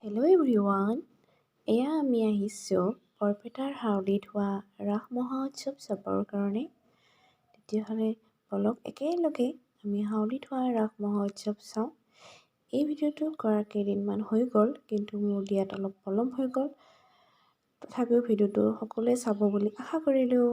Hello' everyone. এয়া আমি আহিছোঁ বৰপেটাৰ হাউলিত হোৱা ৰাস মহোৎসৱ চাবৰ কাৰণে। তেতিয়াহ'লে বলক একেলগে আমি হাউলিত হোৱা ৰাস মহোৎসৱ চাওঁ। এই ভিডিঅ'টো কৰা কেইদিনমান হৈ গ'ল, কিন্তু মোৰ দিয়াত অলপ পলম হৈ গ'ল। তথাপিও ভিডিঅ'টো সকলোৱে চাব বুলি আশা কৰিলোঁ।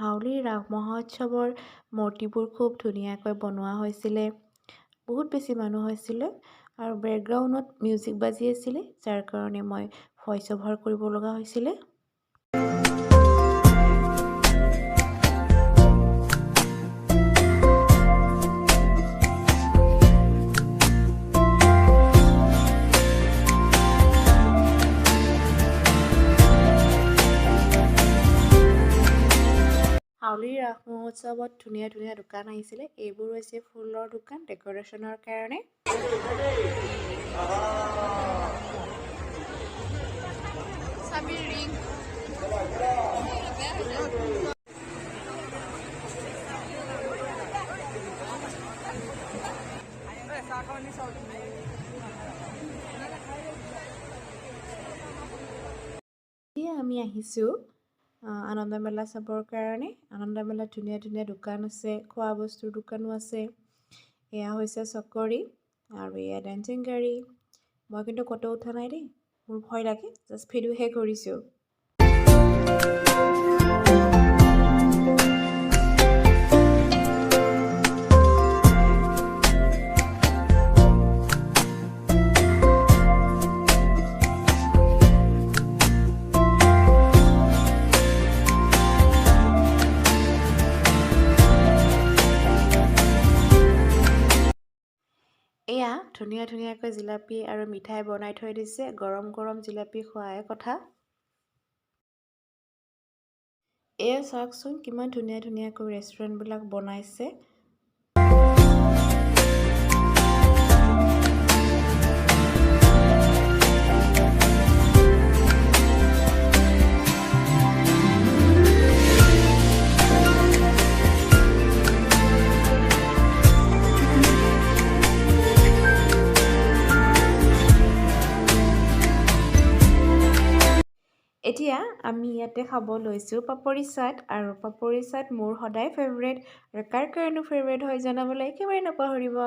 হাউলিৰ ৰাস মহোৎসৱৰ মূৰ্তিবোৰ খুব ধুনীয়াকৈ বনোৱা হৈছিলে। বহুত বেছি মানুহ হৈছিলে আৰু বেকগ্ৰাউণ্ডত মিউজিক বাজি আছিলে, যাৰ কাৰণে মই ভইচ অভাৰ কৰিব লগা হৈছিলে। হাউলিৰ ৰাস মহোৎসৱত ধুনীয়া ধুনীয়া দোকান আহিছিলে। এইবোৰ হৈছে ফুলৰ দোকান ডেক'ৰেশ্যনৰ কাৰণে। এতিয়া আমি আহিছোঁ আনন্দ মেলা চাবৰ কাৰণে। আনন্দ মেলাত ধুনীয়া ধুনীয়া দোকান আছে, খোৱা বস্তুৰ দোকানো আছে। এয়া হৈছে চকৰি আৰু এয়া ডেন্সিং গাড়ী। মই কিন্তু ক'তো উঠা নাই দেই, মোৰ ভয় লাগে, জাষ্ট ভিডিঅ'হে কৰিছোঁ। এয়া ধুনীয়া ধুনীয়াকৈ জিলাপি আৰু মিঠাই বনাই থৈ দিছে। গৰম গৰম জিলাপি খোৱাই কথা। এয়া চাওকচোন কিমান ধুনীয়া ধুনীয়াকৈ ৰেষ্টুৰেণ্টবিলাক বনাইছে। এতিয়া আমি ইয়াতে খাব লৈছোঁ পাপৰি চাট, আৰু পাপৰি চাট মোৰ সদায় ফেভৰেট, আৰু কাৰ কাৰণেনো ফেভৰেট হয় জনাবলৈ একেবাৰে নপাহৰিব।